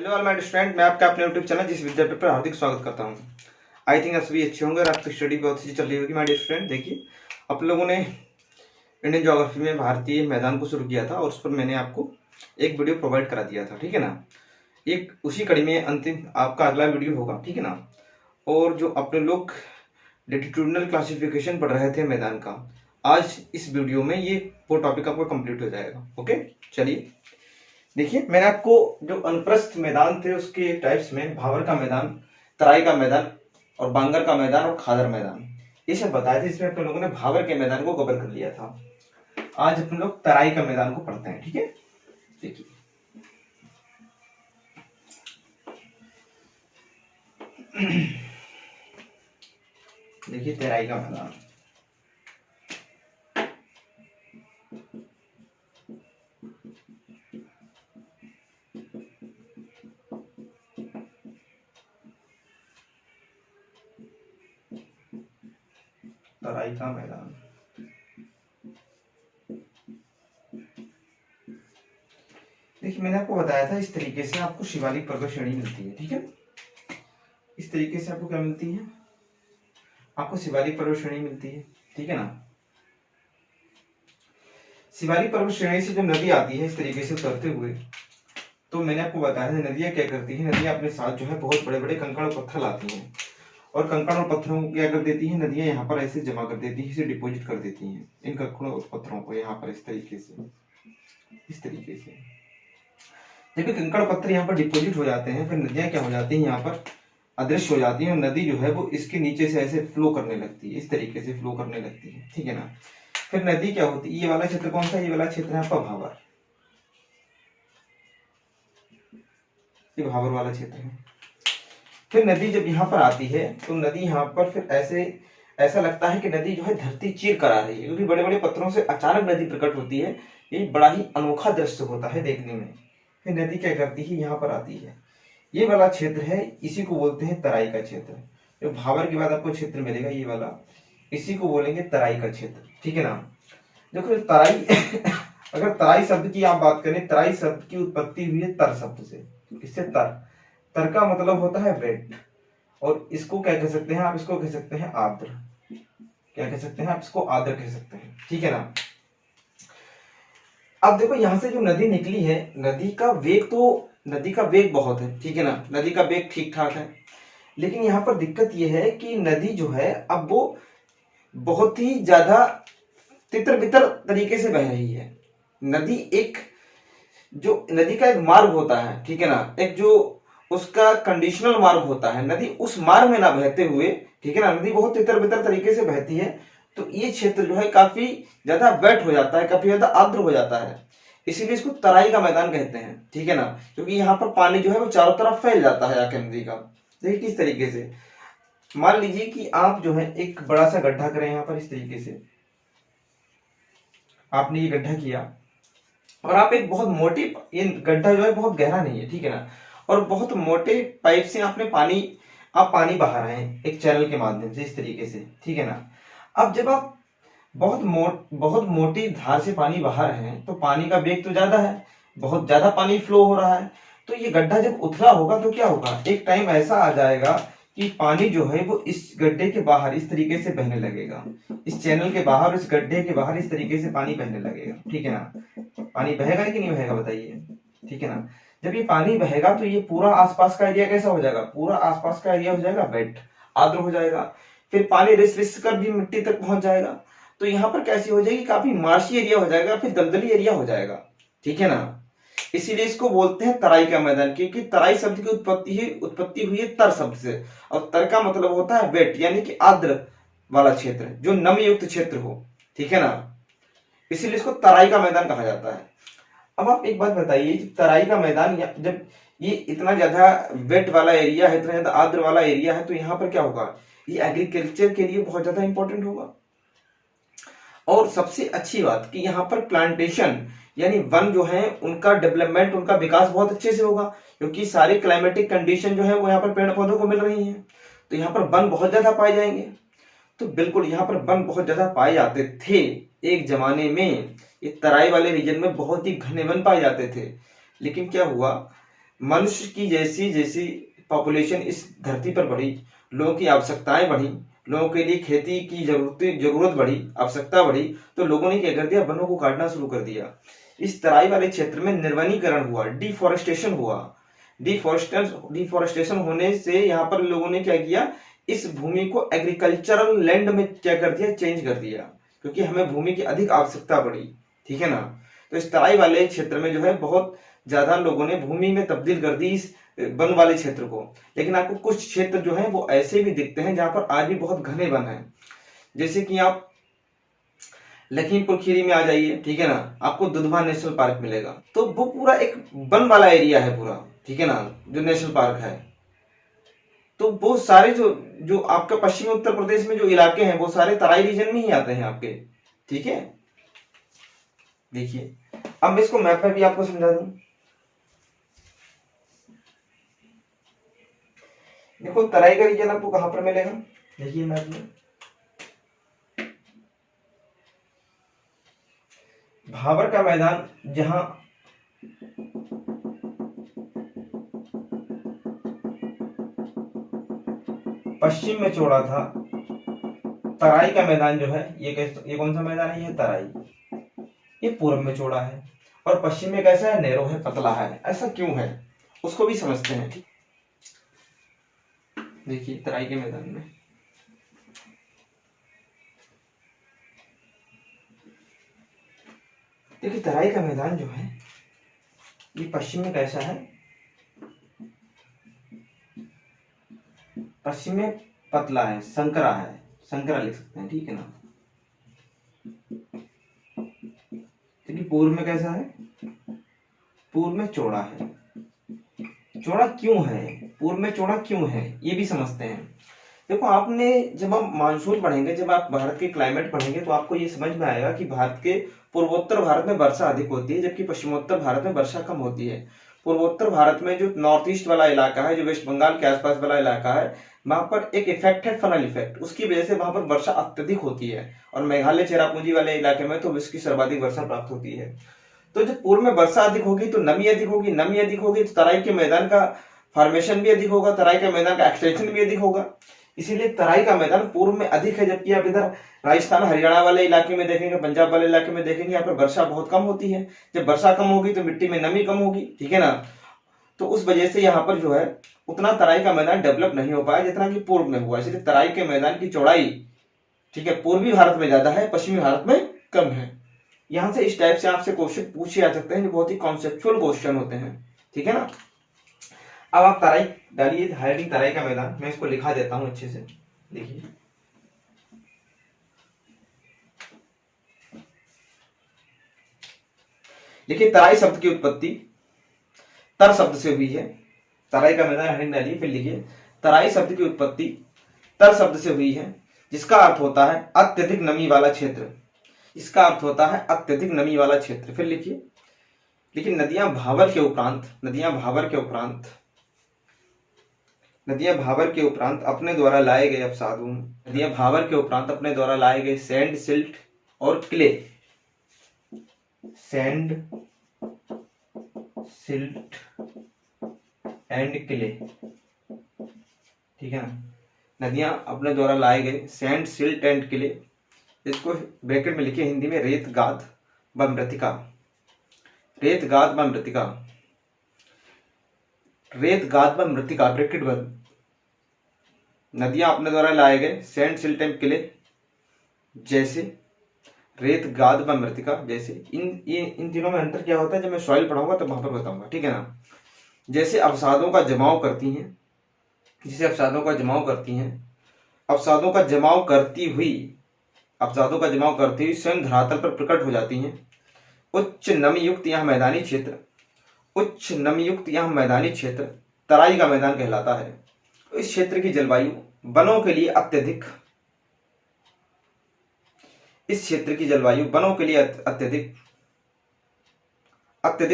Hello all my student, मैं आपका अपने यूट्यूब चैनल जिस विद्यापीठ पर हार्दिक स्वागत करता हूं। आई थिंक आप सभी अच्छे होंगे और आपकी स्टडी बहुत अच्छी चल रही होगी। माय डियर स्टूडेंट, देखिए आप लोगों ने इंडियन ज्योग्राफी में भारतीय मैदान को शुरू किया था और उस पर मैंने आपको एक वीडियो प्रोवाइड करा दिया था, ठीक है ना। एक उसी कड़ी में अंतिम आपका अगला वीडियो होगा, ठीक है ना। और जो अपने लोग लैटिट्यूडनल क्लासिफिकेशन पढ़ रहे थे मैदान का, आज इस वीडियो में ये वो टॉपिक आपका कंप्लीट हो जाएगा। ओके, चलिए देखिए, मैंने आपको जो अनुप्रस्थ मैदान थे उसके टाइप्स में भावर का मैदान, तराई का मैदान और बांगर का मैदान और खादर मैदान ये सब बताए थे। इसमें अपने लोगों ने भावर के मैदान को कवर कर लिया था। आज अपने लोग तराई का मैदान को पढ़ते हैं, ठीक है। देखिए देखिए तराई का मैदान, तराई का मैदान। देखिए मैंने आपको बताया था इस तरीके से आपको शिवालिक पर्वत श्रेणी मिलती है, ठीक है। इस तरीके से आपको क्या मिलती है, आपको शिवालिक पर्वत श्रेणी मिलती है, ठीक है ना। शिवालिक पर्वत श्रेणी से जब नदी आती है इस तरीके से उतरते हुए, तो मैंने आपको बताया था नदियां क्या करती है। नदियां अपने साथ जो है बहुत बड़े बड़े कंकड़ और पत्थर लाती हैं और कंकड़ और पत्थरों को क्या कर देती है नदियां यहाँ पर ऐसे जमा कर देती है, इसे डिपॉजिट कर देती हैं इन कंकड़ों और पत्थरों को यहाँ पर इस तरीके से। जब ये कंकड़ पत्थर यहाँ पर डिपॉजिट हो जाते हैं, फिर नदियां क्या हो जाती हैं, यहाँ पर अदृश्य हो जाती है और नदी जो है वो इसके नीचे से ऐसे फ्लो करने लगती है, इस तरीके से फ्लो करने लगती है, ठीक है ना। फिर नदी क्या होती है, ये वाला क्षेत्र कौन सा, ये वाला क्षेत्र है आपका भावर, ये भावर वाला क्षेत्र है। फिर नदी जब यहाँ पर आती है तो नदी यहाँ पर फिर ऐसा लगता है कि नदी जो है धरती चीर कर आ रही है, क्योंकि बड़े बड़े पत्थरों से अचानक नदी प्रकट होती है। ये बड़ा ही अनोखा दृश्य होता है देखने में। फिर नदी क्या करती है, यहाँ पर आती है। ये वाला क्षेत्र है, इसी को बोलते हैं तराई का क्षेत्र। जो भावर के बाद आपको क्षेत्र मिलेगा ये वाला, इसी को बोलेंगे तराई का क्षेत्र, ठीक है ना। देखो तराई अगर तराई शब्द की आप बात करें, तराई शब्द की उत्पत्ति हुई है तर शब्द से। इससे तर का मतलब होता है वेट, और इसको क्या कह सकते हैं आप, इसको कह सकते हैं आर्द्र। क्या कह सकते हैं आप, इसको आर्द्र कह सकते हैं, ठीक है ना। अब देखो यहाँ से जो नदी निकली है, नदी का वेग बहुत है, ठीक है ना। नदी का वेग ठीक ठाक है, लेकिन यहाँ पर दिक्कत ये है कि नदी जो है अब वो बहुत ही ज्यादा तितर बितर तरीके से बह रही है। नदी का एक मार्ग होता है, ठीक है ना, एक जो उसका कंडीशनल मार्ग होता है, नदी उस मार्ग में ना बहते हुए, ठीक है ना, नदी बहुत तितर बितर तरीके से बहती है। तो ये क्षेत्र जो है काफी ज्यादा वेट हो जाता है, काफी ज्यादा आर्द्र हो जाता है, इसीलिए इसको तराई का मैदान कहते हैं, ठीक है ना। क्योंकि यहाँ पर पानी जो है वो चारों तरफ फैल जाता है आके नदी का। देखिए किस तरीके से, मान लीजिए कि आप जो है एक बड़ा सा गड्ढा करें यहाँ पर, इस तरीके से आपने ये गड्ढा किया और आप एक बहुत मोटी, ये गड्ढा जो है बहुत गहरा नहीं है, ठीक है ना, और बहुत मोटे पाइप से आपने पानी बहा रहे हैं एक चैनल के माध्यम से, इस तरीके से, ठीक है ना। अब जब आप बहुत मोटी धार से पानी बहा रहे हैं तो पानी का वेग तो ज्यादा है, बहुत ज्यादा पानी फ्लो हो रहा है। तो ये गड्ढा जब उथला होगा तो क्या होगा, एक टाइम ऐसा आ जाएगा कि पानी जो है वो इस गड्ढे के बाहर इस तरीके से बहने लगेगा, इस चैनल के बाहर, इस गड्ढे के बाहर इस तरीके से पानी बहने लगेगा, ठीक है ना। पानी बहेगा कि नहीं बहेगा बताइए, ठीक है ना। जब ये पानी बहेगा तो ये पूरा आसपास का एरिया कैसा हो जाएगा, पूरा आसपास का एरिया हो जाएगा वेट, आर्द्र हो जाएगा। फिर पानी रिस रिस कर भी मिट्टी तक पहुंच जाएगा, तो यहाँ पर कैसी हो जाएगी, काफी मार्शी एरिया हो जाएगा, फिर दलदली एरिया हो जाएगा, ठीक है ना। इसीलिए इसको बोलते हैं तराई का मैदान, क्योंकि तराई शब्द की उत्पत्ति हुई है तर शब्द से, और तर का मतलब होता है वेट, यानी कि आर्द्र वाला क्षेत्र, जो नम युक्त क्षेत्र हो, ठीक है ना। इसीलिए इसको तराई का मैदान कहा जाता है। अब आप एक बात बताइए, तराई का मैदान जब ये इतना ज्यादा वेट वाला एरिया है, इतना ज्यादा आर्द्र वाला एरिया है, तो यहाँ पर क्या होगा, ये एग्रीकल्चर के लिए बहुत ज्यादा इंपॉर्टेंट होगा। और सबसे अच्छी बात कि यहाँ पर प्लांटेशन यानी वन जो है उनका डेवलपमेंट, उनका विकास बहुत अच्छे से होगा, क्योंकि सारी क्लाइमेटिक कंडीशन जो है वो यहाँ पर पेड़ पौधों को मिल रही हैं, तो यहाँ पर वन बहुत ज्यादा पाए जाएंगे। तो बिल्कुल यहाँ पर वन बहुत ज्यादा पाए जाते थे एक जमाने में, ये तराई वाले रीजन में बहुत ही घने वन पाए जाते थे। लेकिन क्या हुआ, मनुष्य की जैसी जैसी पॉपुलेशन इस धरती पर बढ़ी, लोगों की आवश्यकताएं बढ़ी, लोगों के लिए खेती की जरूरत बढ़ी, आवश्यकता बढ़ी, तो लोगों ने क्या कर दिया, वनों को काटना शुरू कर दिया। इस तराई वाले क्षेत्र में निर्वनीकरण हुआ, डिफॉरेस्टेशन हुआ। डिफॉरेस्टेशन होने से यहाँ पर लोगों ने क्या किया, इस भूमि को एग्रीकल्चरल लैंड में क्या कर दिया, चेंज कर दिया, क्योंकि हमें भूमि की अधिक आवश्यकता पड़ी, ठीक है ना। तो इस तराई वाले क्षेत्र में जो है बहुत ज्यादा लोगों ने भूमि में तब्दील कर दी इस वन वाले क्षेत्र को। लेकिन आपको कुछ क्षेत्र जो है वो ऐसे भी दिखते हैं जहां पर आज भी बहुत घने वन है, जैसे कि आप लखीमपुर खीरी में आ जाइए, ठीक है ना, आपको दुधवा नेशनल पार्क मिलेगा। तो वो पूरा एक वन वाला एरिया है पूरा, ठीक है ना, जो नेशनल पार्क है। तो वो सारे जो जो आपके पश्चिमी उत्तर प्रदेश में जो इलाके हैं वो सारे तराई रीजन में ही आते हैं आपके, ठीक है। देखिए अब मैं इसको मैप में भी आपको समझा दूं। देखो तराई का रीजन आपको कहां पर मिलेगा, देखिए मैप में भाबर का मैदान जहां पश्चिम में चौड़ा था, तराई का मैदान जो है ये कौन सा मैदान है, ये तराई, ये पूर्व में चौड़ा है और पश्चिम में कैसा है, नैरो है, पतला है। ऐसा क्यों है उसको भी समझते हैं, ठीक। देखिए तराई के मैदान में देखिए तराई का मैदान जो है ये पश्चिम में कैसा है, पश्चिम में पतला है, संकरा है, संकरा लिख सकते हैं, ठीक है ना। देखिए पूर्व में कैसा है, पूर्व में चौड़ा है। चौड़ा क्यों है, पूर्व में चौड़ा क्यों है, ये भी समझते हैं। देखो आपने जब आप मानसून पढ़ेंगे, जब आप भारत के क्लाइमेट पढ़ेंगे तो आपको ये समझ में आएगा कि भारत के पूर्वोत्तर भारत में वर्षा अधिक होती है जबकि पश्चिमोत्तर भारत में वर्षा कम होती है। पूर्वोत्तर भारत में जो नॉर्थ ईस्ट वाला इलाका है, जो वेस्ट बंगाल के आसपास वाला इलाका है, वहां पर एक इफेक्ट है फनल इफेक्ट, उसकी वजह से वहां पर वर्षा अत्यधिक होती है। और मेघालय चेरापूंजी वाले इलाके में तो विश्व की सर्वाधिक वर्षा प्राप्त होती है। तो जब पूर्व में वर्षा अधिक होगी तो नमी अधिक होगी, नमी अधिक होगी तो तराई के मैदान का फॉर्मेशन भी अधिक होगा, तराई के मैदान का एक्सटेंशन भी अधिक होगा। इसीलिए तराई का मैदान पूर्व में अधिक है, जबकि आप इधर राजस्थान हरियाणा वाले इलाके में देखेंगे, पंजाब वाले इलाके में देखेंगे, यहाँ पर वर्षा बहुत कम होती है। जब वर्षा कम होगी तो मिट्टी में नमी कम होगी, ठीक है ना। तो उस वजह से यहाँ पर जो है उतना तराई का मैदान डेवलप नहीं हो पाया जितना कि पूर्व में हुआ। इसलिए तराई के मैदान की चौड़ाई, ठीक है, पूर्वी भारत में ज्यादा है, पश्चिमी भारत में कम है। यहां से इस टाइप से आपसे क्वेश्चन पूछे जा सकते हैं जो बहुत ही कॉन्सेप्चुअल क्वेश्चन होते हैं, ठीक है ना। अब आप तराई डालिए, हाइलाइटिंग तराई का मैदान, मैं इसको लिखा देता हूं अच्छे से। देखिए देखिए तराई शब्द की उत्पत्ति तर शब्द से हुई है। तराई का मैदान हेडिंग डालिए, फिर लिखिए तराई शब्द की उत्पत्ति तर शब्द से हुई है, जिसका अर्थ होता है अत्यधिक नमी वाला क्षेत्र। इसका अर्थ होता है अत्यधिक नमी वाला क्षेत्र। फिर लिखिए, लेकिन नदियां भाबर के उपरांत अपने द्वारा लाए गए अपसादों, नदियां भाबर के उपरांत अपने द्वारा लाए गए सैंड, सिल्ट और clay, sand, silt and clay, ठीक है ना। नदियां अपने द्वारा लाए गए सैंड, सिल्ट एंड क्ले, इसको ब्रैकेट में लिखिए हिंदी में रेत, गाद व मृतिका, रेत, गाद व मृतिका, रेत, गाद व मृतिका ब्रैकेट बंद। नदियां अपने द्वारा लाए गए सैंड, सिल्ट एंड क्ले, जैसे रेत, गाद व मृतिका, जैसे इन तीनों में अंतर क्या होता है जब मैं सॉइल पढ़ाऊंगा तब वहां पर बताऊंगा, ठीक है ना। जैसे अवसादों का जमाव करती हैं, जिसे अवसादों का जमाव करती हैं, अवसादों का जमाव करती हुई स्वयं धरातल पर प्रकट हो जाती हैं। उच्च नमी युक्त यह मैदानी क्षेत्र तराई का मैदान कहलाता है। इस क्षेत्र की जलवायु वनों के लिए अत्यधिक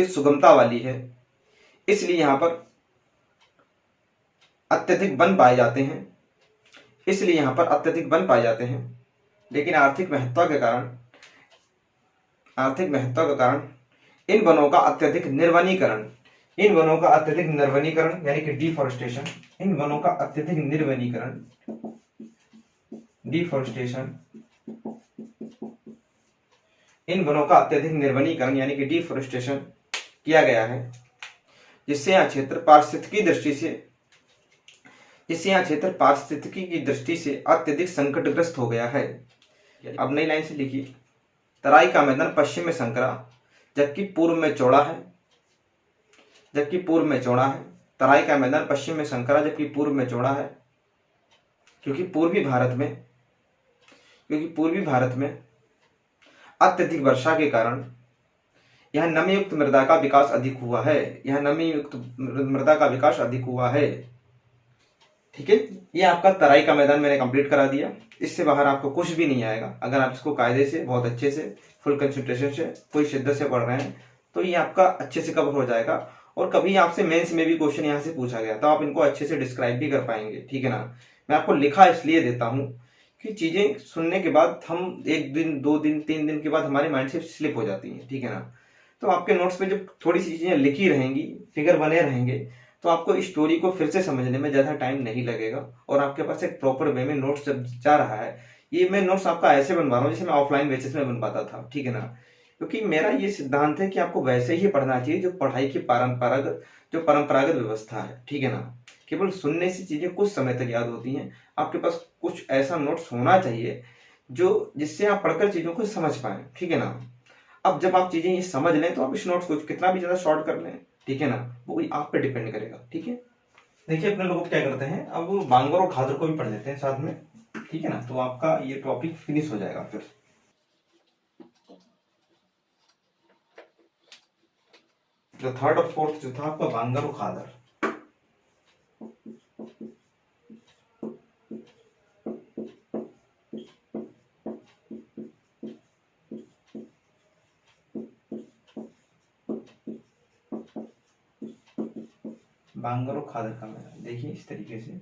सुगमता वाली है, इसलिए यहां पर अत्यधिक वन पाए जाते हैं। लेकिन आर्थिक महत्व के कारण इन वनों का अत्यधिक निर्वनीकरण इन वनों का अत्यधिक निर्वनीकरण यानी कि डिफॉरेस्टेशन, इन वनों का अत्यधिक निर्वनीकरण, डिफॉरेस्टेशन, इन वनों का अत्यधिक निर्वनीकरण यानी कि डिफॉरेस्टेशन किया गया है, जिससे यह क्षेत्र पारिस्थितिकी की दृष्टि से अत्यधिक संकटग्रस्त हो गया है। अब नई लाइन से लिखिए, तराई का मैदान पश्चिम में संकरा जबकि पूर्व में चौड़ा है, तराई का मैदान पश्चिम में संकरा जबकि पूर्व में चौड़ा है, क्योंकि पूर्वी भारत में अत्यधिक वर्षा के कारण यह नमीयुक्त मृदा का विकास अधिक हुआ है, ठीक है। ये आपका तराई का मैदान मैंने कंप्लीट करा दिया। इससे बाहर आपको कुछ भी नहीं आएगा। अगर आप इसको कायदे से, बहुत अच्छे से, फुल कंसंट्रेशन से, पूरी शिद्दत से पढ़ रहे हैं तो ये आपका अच्छे से कवर हो जाएगा। और कभी आपसे मेंस में भी क्वेश्चन यहाँ से पूछा गया तो आप इनको अच्छे से डिस्क्राइब भी कर पाएंगे, ठीक है ना। मैं आपको लिखा इसलिए देता हूँ कि चीजें सुनने के बाद हम 1 दिन 2 दिन 3 दिन के बाद हमारे माइंड से स्लिप हो जाती हैं, ठीक है ना। तो आपके नोट्स में जब थोड़ी सी चीजें लिखी रहेंगी, फिगर बने रहेंगे, तो आपको इस स्टोरी को फिर से समझने में ज्यादा टाइम नहीं लगेगा और आपके पास एक प्रॉपर वे में नोट्स जब जा रहा है। ये मैं नोट्स आपका ऐसे बनवा रहा हूँ जैसे मैं ऑफलाइन बेसिस में बनवाता था, ठीक है ना। क्योंकि मेरा ये सिद्धांत है कि आपको वैसे ही पढ़ना चाहिए जो पढ़ाई की परंपरागत व्यवस्था है, ठीक है ना। केवल सुनने से चीजें कुछ समय तक याद होती हैं। आपके पास कुछ ऐसा नोट्स होना चाहिए जो जिससे आप पढ़कर चीजों को समझ पाए, ठीक है ना। अब जब आप चीजें ये समझ लें तो आप इस नोट्स को कितना भी ज्यादा शॉर्ट कर लें, ठीक है ना, वो आप पे डिपेंड करेगा, ठीक है। देखिए अपने लोग क्या करते हैं, अब बांगर और घाघर को भी पढ़ लेते हैं साथ में, ठीक है ना। तो आपका ये टॉपिक फिनिश हो जाएगा। फिर जो थर्ड और फोर्थ जो था आपका बांगर और घाघर, बांगर और खादर का मैदान देखिए इस तरीके से।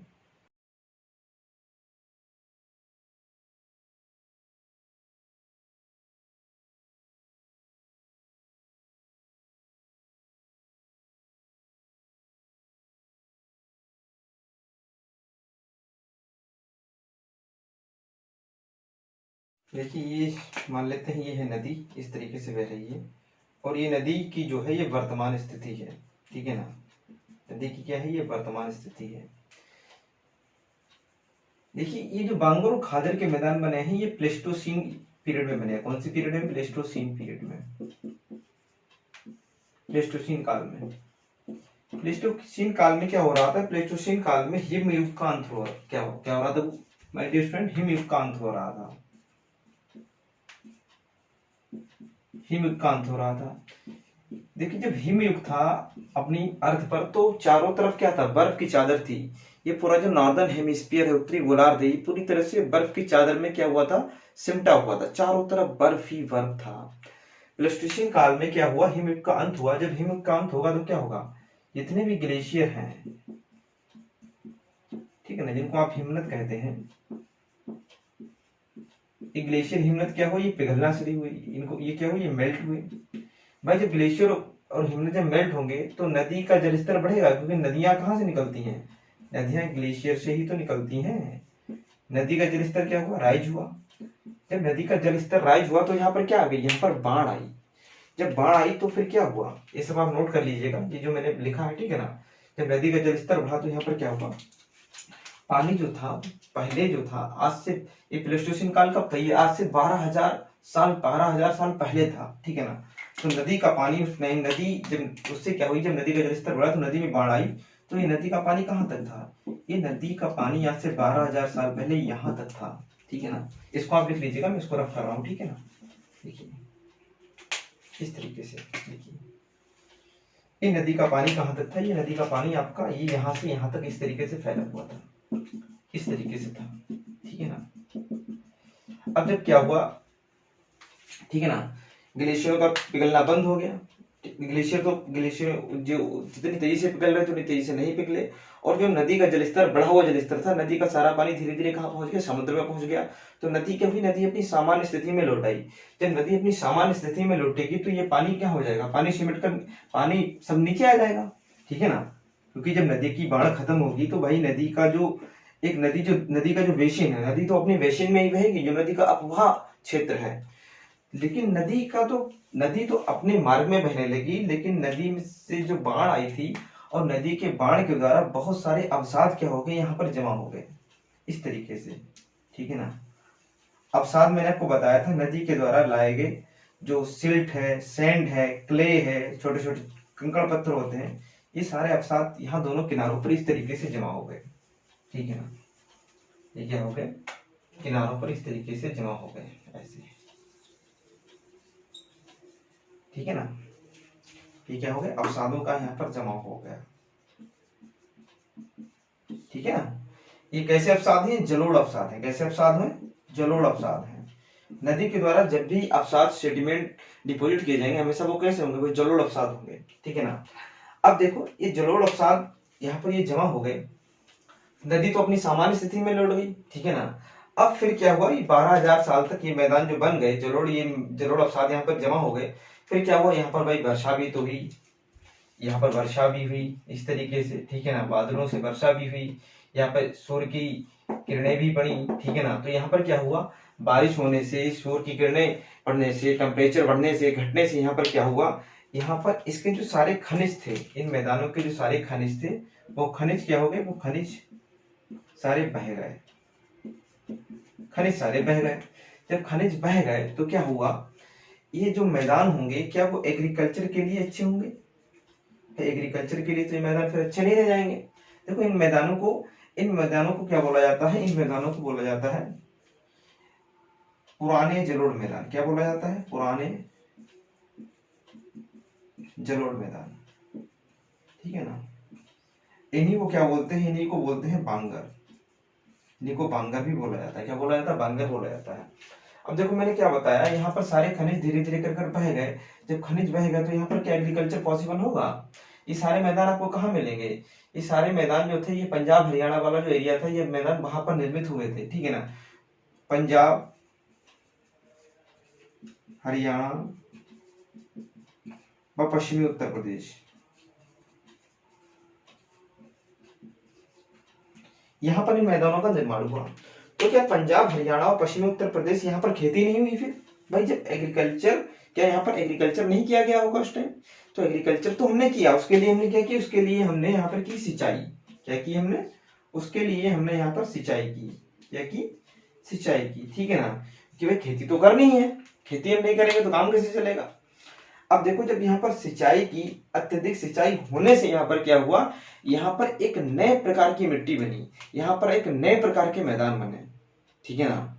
देखिए ये मान लेते हैं ये है नदी, इस तरीके से बह रही है और ये नदी की जो है ये वर्तमान स्थिति है, ठीक है ना। नदी की क्या है, ये वर्तमान स्थिति है। देखिए ये जो बांगर और खादर के मैदान बने हैं ये प्लेस्टोसीन पीरियड में बने हैं। कौन सी पीरियड में? प्लेस्टोसीन पीरियड में, प्लेस्टोसीन काल में। प्लेस्टोसीन काल में क्या हो रहा था? प्लेस्टोसीन काल में हिमयुग का अंत हो रहा, क्या हो रहा था माय डियर स्टूडेंट? हिमयुग का अंत हो रहा था, हिमयुग का अंत हो रहा था। देखिए जब हिमयुग था अपनी अर्थ पर तो चारों तरफ क्या था? बर्फ की चादर थी। ये पूरा जो नॉर्दर्न हेमिस्फीयर है, उत्तरी गोलार्ध है, पूरी तरह से बर्फ की चादर में क्या हुआ था? सिमटा हुआ था, चारों तरफ बर्फ ही बर्फ था। प्लेस्टोसीन काल में क्या हुआ? हिमयुग का अंत हुआ। जब हिमयुग का अंत होगा तो क्या होगा? जितने भी ग्लेशियर हैं, ठीक है ना, जिनको आप हिमनद कहते हैं, ये ग्लेशियर हिमनद क्या हुआ? ये पिघलना शुरू हुई, इनको ये क्या हुआ? ये मेल्ट हुए। भाई जब ग्लेशियर और हिमनद जब मेल्ट होंगे तो नदी का जलस्तर बढ़ेगा, क्योंकि नदियां कहाँ से निकलती हैं? नदियां ग्लेशियर से ही तो निकलती हैं। नदी का जलस्तर क्या हुआ? राइज हुआ। जब नदी का जलस्तर राइज हुआ तो यहाँ पर क्या आ गई? यहाँ पर बाढ़ आई। जब बाढ़ आई तो फिर क्या हुआ? ये सब आप नोट कर लीजिएगा, ये जो मैंने लिखा है, ठीक है ना। जब नदी का जलस्तर बढ़ा तो यहाँ पर क्या हुआ? पानी जो था पहले जो था, आज से ये प्लेस्टोसीन काल कब था? ये आज से 12,000 साल पहले था, ठीक है ना। तो नदी का पानी, उस नई नदी जब उससे क्या हुई, जब नदी का जलस्तर बढ़ा तो नदी में बाढ़ आई। तो ये नदी का पानी कहाँ तक था? ये नदी का पानी आज से 12,000 साल पहले यहाँ तक था, ठीक है ना। इसको आप लिख लीजिएगा, मैं इसको रफ कर रहा हूँ, ठीक है ना। देखिए इस तरीके से देखिए, ये नदी का पानी कहाँ तक था? ये नदी का पानी आपका ये यहाँ से यहाँ तक इस तरीके से फैला हुआ था, इस तरीके से था, ठीक है ना। अब जब क्या हुआ, ठीक है ना, ग्लेशियर का पिघलना बंद हो गया। ग्लेशियर जो जितनी तेजी से पिघल रहे थे उतनी तेजी से नहीं पिघले, और जो नदी का जलस्तर बढ़ा हुआ जलस्तर था, नदी का सारा पानी धीरे धीरे कहाँ पहुंच गया? समुद्र में पहुंच गया। तो नदी क्या हुई? नदी अपनी सामान्य स्थिति में लौट आई। जब नदी अपनी सामान्य स्थिति में लौटेगी तो ये पानी क्या हो जाएगा? पानी सिमट कर पानी सब नीचे आ जाएगा। ठीक है ना, क्योंकि जब नदी की बाढ़ खत्म होगी तो भाई नदी का जो नदी का जो बेसिन है, नदी तो अपने बेसिन में ही बहेगी, जो नदी का अपवाह क्षेत्र है। लेकिन नदी तो अपने मार्ग में बहने लगी, लेकिन नदी में से जो बाढ़ आई थी और नदी के बाढ़ के द्वारा बहुत सारे अवसाद क्या हो गए, यहाँ पर जमा हो गए इस तरीके से, ठीक है ना। अवसाद मैंने आपको बताया था नदी के द्वारा लाए गए जो सिल्ट है, सैंड है, क्ले है, छोटे छोटे कंकड़ पत्थर होते हैं, ये सारे अवसाद यहाँ दोनों किनारों पर इस तरीके से जमा हो गए, ठीक है ना। ये क्या हो गए, किनारों पर इस तरीके से जमा हो गए ऐसे, ठीक है ना। ये क्या हो गया, अवसादों का यहाँ पर जमा हो गया, ठीक है ना। ये कैसे अवसाद है, जलोढ़ अवसाद है। कैसे अवसाद है, जलोढ़ अवसाद है। नदी के द्वारा जब भी अवसाद सेडिमेंट डिपोजिट किए जाएंगे हमेशा वो कैसे होंगे, वो जलोढ़ अवसाद होंगे, ठीक है ना। अब देखो ये जलोढ़ अवसाद यहाँ पर ये जमा हो गए, नदी तो अपनी सामान्य स्थिति में लौट गई, ठीक है ना। अब फिर क्या हुआ, ये 12,000 साल तक ये मैदान जो बन गए, ये जलोढ़ अवसाद यहाँ पर जमा हो गए। फिर क्या हुआ, यहाँ पर भाई वर्षा भी तो हुई, यहाँ पर वर्षा भी हुई इस तरीके से, ठीक है ना। बादलों से वर्षा भी हुई, यहाँ पर सूर्य की किरणें भी पड़ी, ठीक है ना। तो यहाँ पर क्या हुआ, बारिश होने से, सूर्य की किरणें पड़ने से, टेम्परेचर बढ़ने से, घटने से, यहाँ पर क्या हुआ, यहाँ पर इसके जो सारे खनिज थे, इन मैदानों के जो सारे खनिज थे, वो खनिज क्या हो गए, वो खनिज सारे बह गए, खनिज सारे बह गए। जब खनिज बह गए तो क्या हुआ, ये जो मैदान होंगे क्या वो एग्रीकल्चर के लिए अच्छे होंगे, एग्रीकल्चर के लिए तो ये मैदान फिर अच्छे नहीं रह जाएंगे। देखो इन मैदानों को क्या बोला जाता है, इन मैदानों को बोला जाता है पुराने जलोढ़ मैदान। क्या बोला जाता है, पुराने जलोढ़ मैदान, ठीक है ना। इन्हीं को क्या बोलते हैं, इन्हीं को बोलते हैं बांगर, इन्हीं को बांगर भी बोला जाता है। क्या बोला जाता है, बांगर बोला जाता है। अब देखो मैंने क्या बताया, यहाँ पर सारे खनिज धीरे धीरे कर बह गए। जब खनिज बह गए तो यहाँ पर क्या एग्रीकल्चर पॉसिबल होगा। ये सारे मैदान आपको कहाँ मिलेंगे, ये सारे मैदान जो थे ये पंजाब हरियाणा वाला जो एरिया था, ये मैदान वहां पर निर्मित हुए थे, ठीक है ना। पंजाब हरियाणा व पश्चिमी उत्तर प्रदेश, यहाँ पर इन मैदानों का निर्माण हुआ। तो क्या पंजाब हरियाणा और पश्चिमी उत्तर प्रदेश यहाँ पर खेती नहीं हुई फिर भाई, जब एग्रीकल्चर, क्या यहाँ पर एग्रीकल्चर नहीं किया गया होगा उस टाइम। तो एग्रीकल्चर तो हमने किया, उसके लिए हमने क्या किया, उसके लिए हमने यहाँ पर की सिंचाई, क्या की हमने, उसके लिए हमने यहाँ पर सिंचाई की, क्या की, सिंचाई की, ठीक है ना। कि भाई खेती तो करनी है, खेती हम नहीं करेंगे तो काम कैसे चलेगा। अब देखो जब यहाँ पर सिंचाई की, अत्यधिक सिंचाई होने से यहाँ पर क्या हुआ, यहाँ पर एक नए प्रकार की मिट्टी बनी, यहाँ पर एक नए प्रकार के मैदान बने, ठीक है ना,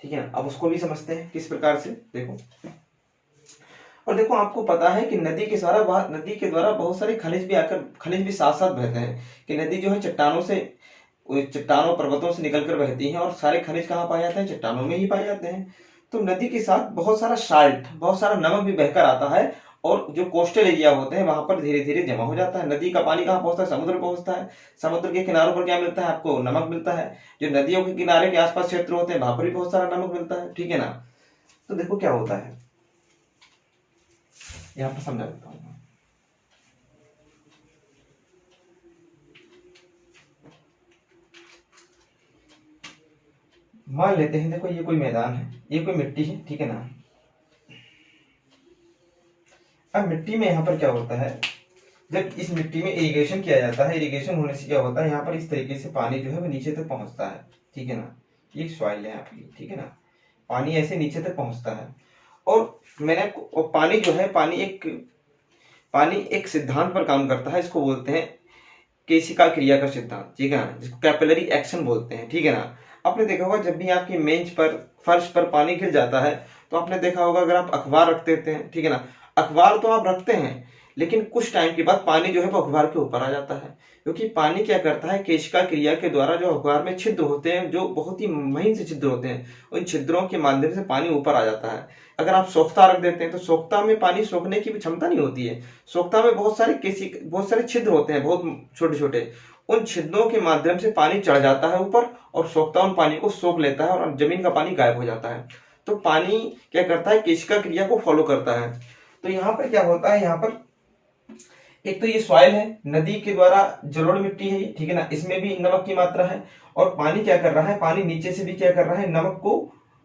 ठीक है ना। अब उसको भी समझते हैं किस प्रकार से, देखो। और देखो आपको पता है कि नदी के द्वारा बहुत सारे खनिज भी साथ साथ बहते हैं, कि नदी जो है चट्टानों पर्वतों से निकलकर बहती है, और सारे खनिज कहाँ पाए जाते हैं, चट्टानों में ही पाए जाते हैं। तो नदी के साथ बहुत सारा साल्ट, बहुत सारा नमक भी बहकर आता है, और जो कोस्टल एरिया होते हैं वहां पर धीरे धीरे जमा हो जाता है। नदी का पानी कहाँ पहुंचता है, समुद्र पहुंचता है। समुद्र के किनारों पर क्या मिलता है, आपको नमक मिलता है। जो नदियों के किनारे के आसपास क्षेत्र होते हैं वहां पर भी बहुत सारा नमक मिलता है, ठीक है ना। तो देखो क्या होता है, यहाँ पर समझा देता हूँ। मान लेते हैं, देखो ये कोई मैदान है, ये कोई मिट्टी है, ठीक है ना। अब मिट्टी में यहाँ पर क्या होता है, जब इस मिट्टी में इरिगेशन किया जाता है, इरिगेशन होने से क्या होता है, यहाँ पर इस तरीके से पानी जो है वो नीचे तक पहुंचता है, ठीक है ना। ये सॉइल है आपकी, ठीक है ना, पानी ऐसे नीचे तक पहुंचता है। और पानी जो है, पानी एक सिद्धांत पर काम करता है, इसको बोलते हैं केशिका क्रिया का सिद्धांत, ठीक है ना, जिसको कैपिलरी एक्शन बोलते हैं, ठीक है ना। आपने देखा होगा जब भी आपकी मेज पर, फर्श पर पानी गिर जाता है तो आपने देखा होगा, अगर आप अखबार रख देते हैं, ठीक है ना, अखबार तो आप रखते हैं लेकिन कुछ टाइम के बाद पानी जो है वो अखबार के ऊपर आ जाता है, क्योंकि पानी क्या करता है, केशिका क्रिया के द्वारा जो अखबार में छिद्र होते हैं, जो बहुत ही महीन से छिद्र होते हैं, उन छिद्रों के माध्यम से पानी ऊपर आ जाता है। अगर आप सोख्ता रख देते हैं तो सोख्ता में पानी सोखने की भी क्षमता नहीं होती है। सोख्ता में बहुत सारे छिद्र होते हैं, बहुत छोटे छोटे, उन छिद्रों के माध्यम से पानी चढ़ जाता है ऊपर, और सोख्ता उन पानी को सोख लेता है और जमीन का पानी गायब हो जाता है। तो पानी क्या करता है, केशिका क्रिया को फॉलो करता है। तो यहाँ पर क्या होता है, यहाँ पर एक तो ये सॉइल है, नदी के द्वारा जलोढ़ मिट्टी है ये, ठीक है ना, इसमें भी नमक की मात्रा है, और पानी क्या कर रहा है, पानी नीचे से भी क्या कर रहा है, नमक को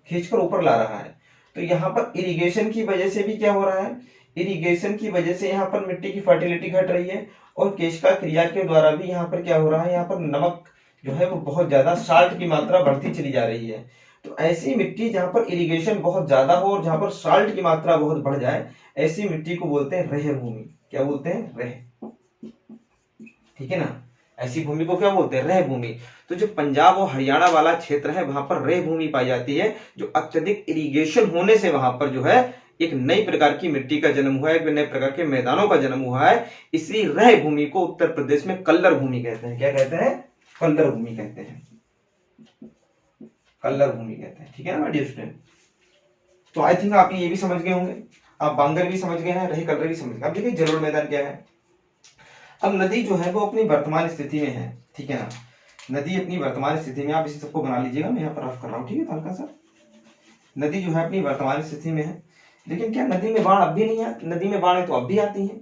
खींचकर ऊपर ला रहा है। तो यहाँ पर इरिगेशन की वजह से भी क्या हो रहा है, इरिगेशन की वजह से यहाँ पर मिट्टी की फर्टिलिटी घट रही है, और केशिका क्रिया के द्वारा भी यहाँ पर क्या हो रहा है, यहाँ पर नमक जो है वो बहुत ज्यादा, साल्ट की मात्रा बढ़ती चली जा रही है। तो ऐसी मिट्टी जहां पर इरिगेशन बहुत ज्यादा हो और जहां पर साल्ट की मात्रा बहुत बढ़ जाए, ऐसी मिट्टी को बोलते हैं रेह भूमि। क्या बोलते हैं, रेह, ठीक है ना, ऐसी भूमि को क्या बोलते हैं, रेह भूमि। तो जो पंजाब और हरियाणा वाला क्षेत्र है वहां पर रेह भूमि पाई जाती है, जो अत्यधिक इरिगेशन होने से वहां पर जो है एक नई प्रकार की मिट्टी का जन्म हुआ है, एक नए प्रकार के मैदानों का जन्म हुआ है। इसी रेह भूमि को उत्तर प्रदेश में कल्लर भूमि कहते हैं। क्या कहते हैं, कल्लर भूमि कहते हैं, कल्लर भूमि कहते हैं, ठीक है ना डियर स्टूडेंट। तो आई थिंक आप ये भी समझ गए होंगे, आप बांगर भी समझ गए हैं, रही कल्लर भी समझ गए। अब देखिए जलोढ़ मैदान क्या है। अब नदी जो है वो अपनी वर्तमान स्थिति में है, ठीक है ना, नदी अपनी वर्तमान स्थिति में, आप इसी सबको बना लीजिएगा, मैं यहाँ पर रफ कर रहा हूँ, ठीक है, हल्का सा। नदी जो है अपनी वर्तमान स्थिति में है, लेकिन क्या नदी में बाढ़ अब भी नहीं है, नदी में बाढ़ तो अब भी आती है।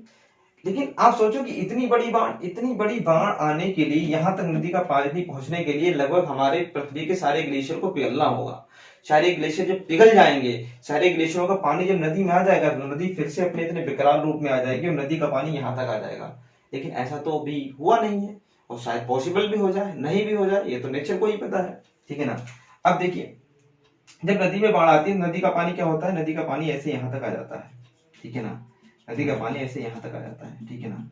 लेकिन आप सोचो कि इतनी बड़ी बाढ़ आने के लिए, यहाँ तक नदी का पानी पहुंचने के लिए लगभग हमारे पृथ्वी के सारे ग्लेशियर को पिघलना होगा। सारे ग्लेशियर जब पिघल जाएंगे, सारे ग्लेशियरों का पानी जब नदी में आ जाएगा, तो नदी फिर से अपने इतने विकराल रूप में आ जाएगी और नदी का पानी यहाँ तक आ जाएगा। लेकिन ऐसा तो अभी हुआ नहीं है, और शायद पॉसिबल भी हो जाए, नहीं भी हो जाए, ये तो नेचर को ही पता है, ठीक है ना। अब देखिए जब नदी में बाढ़ आती है, नदी का पानी क्या होता है, नदी का पानी ऐसे यहाँ तक आ जाता है, ठीक है ना, नदी का पानी ऐसे यहाँ तक आ जाता है, ठीक है ना,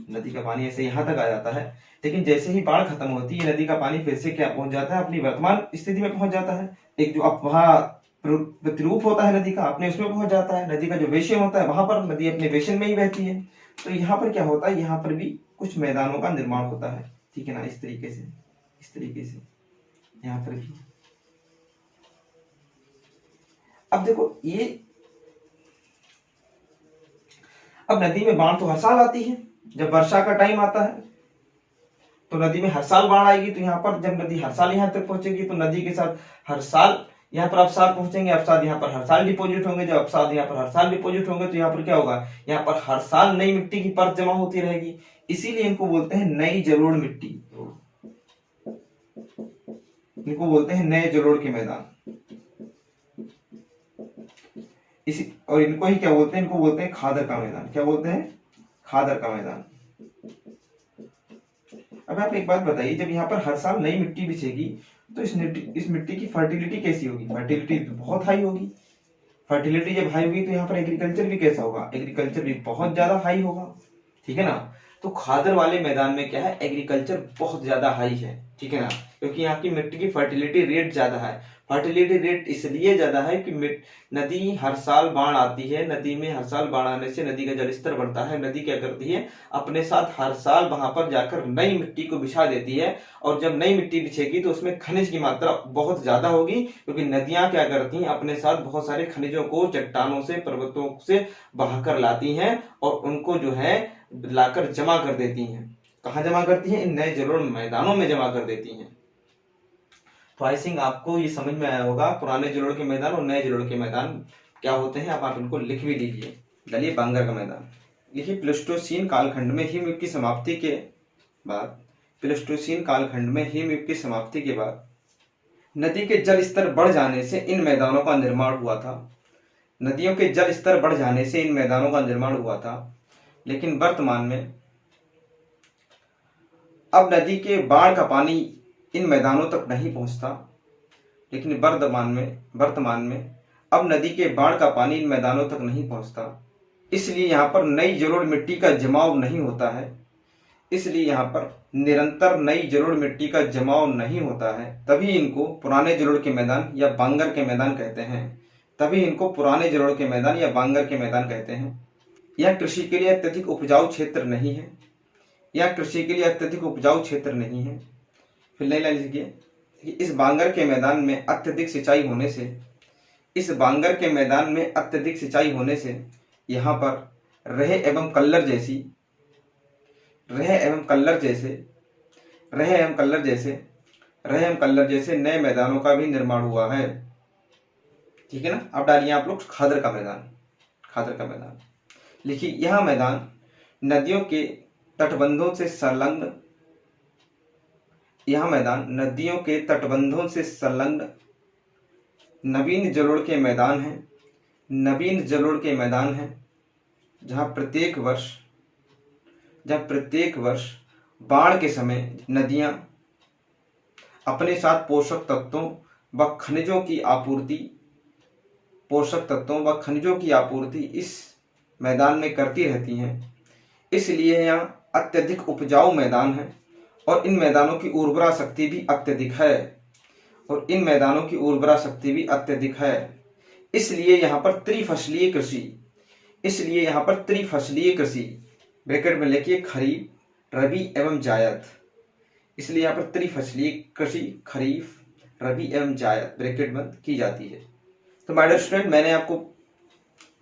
नदी का पानी ऐसे यहाँ तक आ जाता है। लेकिन जैसे ही बाढ़ खत्म होती है, नदी का पानी फिर से क्या पहुंच जाता है, अपनी वर्तमान स्थिति में पहुंच जाता है। एक जो अफवाह प्रतिरूप होता है नदी का, अपने उसमें पहुंच जाता है। नदी का जो बेसिन होता है, वहां पर नदी अपने बेसिन में ही बहती है। तो यहाँ पर क्या होता है, यहाँ पर भी कुछ मैदानों का निर्माण होता है, ठीक है ना, इस तरीके से, इस तरीके से यहाँ पर भी। अब देखो ये, अब नदी में बाढ़ तो हर साल आती है, जब वर्षा का टाइम आता है तो नदी में हर साल बाढ़ आएगी। तो यहाँ पर जब नदी हर साल यहाँ तक पहुंचेगी, तो नदी के साथ हर साल यहाँ पर अवसाद पहुंचेंगे, अवसाद यहाँ पर हर साल डिपोजिट होंगे। जब अवसाद यहाँ पर हर साल डिपोजिट होंगे, तो यहाँ पर क्या होगा, यहाँ पर हर साल नई मिट्टी की परत जमा होती रहेगी। इसीलिए इनको बोलते हैं नई जलोढ़ मिट्टी, इनको बोलते हैं नए जलोढ़ के मैदान। इसी और इनको ही क्या बोलते हैं, इनको बोलते हैं खादर का मैदान। क्या बोलते हैं, खादर का मैदान। अब आप एक बात बताइए, जब यहाँ पर हर साल नई मिट्टी बिछेगी, तो इस मिट्टी की फर्टिलिटी कैसी होगी, फर्टिलिटी तो बहुत हाई होगी। फर्टिलिटी जब हाई होगी, तो यहाँ पर एग्रीकल्चर भी कैसा होगा, एग्रीकल्चर भी बहुत ज्यादा हाई होगा, ठीक है ना। तो खादर वाले मैदान में क्या है, एग्रीकल्चर बहुत ज्यादा हाई है, ठीक है ना, क्योंकि यहाँ की मिट्टी की फर्टिलिटी रेट ज्यादा है। फर्टिलिटी रेट इसलिए ज्यादा है कि नदी हर साल बाढ़ आती है, नदी में हर साल बाढ़ आने से नदी का जलस्तर बढ़ता है। नदी क्या करती है, अपने साथ हर साल वहां पर जाकर नई मिट्टी को बिछा देती है, और जब नई मिट्टी बिछेगी तो उसमें खनिज की मात्रा बहुत ज्यादा होगी, क्योंकि नदियां क्या करती हैं, अपने साथ बहुत सारे खनिजों को चट्टानों से, पर्वतों से बहाकर लाती हैं, और उनको जो है लाकर जमा कर देती हैं। कहाँ जमा करती हैं, इन नए जलोढ़ मैदानों में जमा कर देती हैं। तो आई थिंक आपको ये समझ में आया होगा, पुराने जलोढ़ के मैदान और नए जलोढ़ के मैदान क्या होते हैं। अब आप इनको लिख भी लीजिए। चलिए बांगर का मैदान देखिए, प्लेस्टोसीन कालखंड में हिमयुग की समाप्ति के बाद, प्लेस्टोसीन कालखंड में हिमयुग की समाप्ति के बाद नदी के जल स्तर बढ़ जाने से इन मैदानों का निर्माण हुआ था। नदियों के जल स्तर बढ़ जाने से इन मैदानों का निर्माण हुआ था। लेकिन वर्तमान में अब नदी के बाढ़ का पानी इन मैदानों तक नहीं पहुंचता। लेकिन वर्तमान में अब नदी के बाढ़ का पानी इन मैदानों तक नहीं पहुंचता, इसलिए यहाँ पर नई जलोढ़ मिट्टी का जमाव नहीं होता है। इसलिए यहाँ पर निरंतर नई जलोढ़ मिट्टी का जमाव नहीं होता है। तभी इनको पुराने जलोढ़ के मैदान या बांगर के मैदान कहते हैं। तभी इनको पुराने जलोढ़ के मैदान या बांगर के मैदान कहते हैं। यह कृषि के लिए अत्यधिक उपजाऊ क्षेत्र नहीं है। यह कृषि के लिए अत्यधिक उपजाऊ क्षेत्र नहीं है। फिर नई लाइन लिखिए, इस बांगर के मैदान में अत्यधिक सिंचाई होने से, इस बांगर के मैदान में अत्यधिक सिंचाई होने से यहाँ पर रेह एवं कल्लर जैसे नए मैदानों का भी निर्माण हुआ है, ठीक है ना। अब डालिए आप लोग खादर का मैदान। खादर का मैदान लिखिए, यह मैदान नदियों के तटबंधों से संलग्न, यह मैदान नदियों के तटबंधों से संलग्न नवीन जलोढ़ के मैदान हैं, नवीन जलोढ़ के मैदान हैं, जहाँ प्रत्येक वर्ष बाढ़ के समय नदियां अपने साथ पोषक तत्वों व खनिजों की आपूर्ति इस मैदान में करती रहती हैं। इसलिए यहाँ अत्यधिक उपजाऊ मैदान है और इन मैदानों की उर्वरा शक्ति भी अत्यधिक है। इसलिए यहाँ पर त्रिफसलीय कृषि ब्रैकेट में लिखिए खरीफ, रबी एवं जायद। इसलिए यहाँ पर त्रिफसलीय कृषि खरीफ, रबी एवं जायद ब्रैकेट बंद की जाती है। तो माय डियर स्टूडेंट, मैंने आपको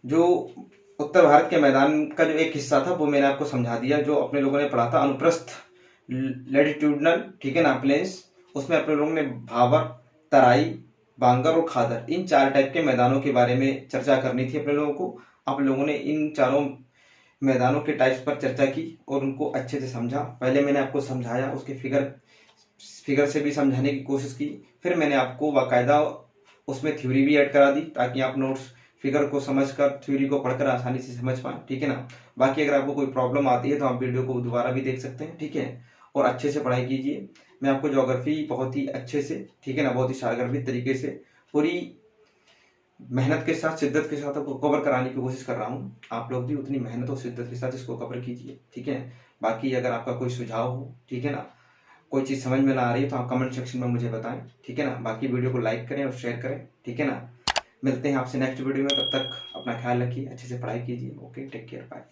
जो उत्तर भारत के मैदान का जो एक हिस्सा था वो मैंने आपको समझा दिया, जो अपने लोगों ने पढ़ा था अनुप्रस्थ लैटिट्यूडनल, ठीक है ना, प्लेन्स। उसमें अपने लोगों ने भाबर, तराई, बांगर और खादर, इन 4 टाइप के मैदानों के बारे में चर्चा करनी थी अपने लोगों को। आप लोगों ने इन चारों मैदानों के टाइप्स पर चर्चा की और उनको अच्छे से समझा। पहले मैंने आपको समझाया, उसके फिगर से भी समझाने की कोशिश की, फिर मैंने आपको बाकायदा उसमें थ्योरी भी ऐड करा दी ताकि आप नोट्स फिगर को समझकर थ्योरी को पढ़कर आसानी से समझ पाएं, ठीक है ना। बाकी अगर आपको कोई प्रॉब्लम आती है तो आप वीडियो को दोबारा भी देख सकते हैं, ठीक है। और अच्छे से पढ़ाई कीजिए। मैं आपको ज्योग्राफी बहुत ही अच्छे से, ठीक है ना, बहुत ही सारगर्भित तरीके से पूरी मेहनत के साथ, शिद्दत के साथ आपको कवर कराने की कोशिश कर रहा हूँ। आप लोग भी उतनी मेहनत और शिद्दत के साथ इसको कवर कीजिए, ठीक है। बाकी अगर आपका कोई सुझाव हो, ठीक है ना, कोई चीज़ समझ में ना आ रही है तो आप कमेंट सेक्शन में मुझे बताएं, ठीक है ना। बाकी वीडियो को लाइक करें और शेयर करें, ठीक है ना। मिलते हैं आपसे नेक्स्ट वीडियो में, तब तक अपना ख्याल रखिए, अच्छे से पढ़ाई कीजिए। Okay, take care, bye.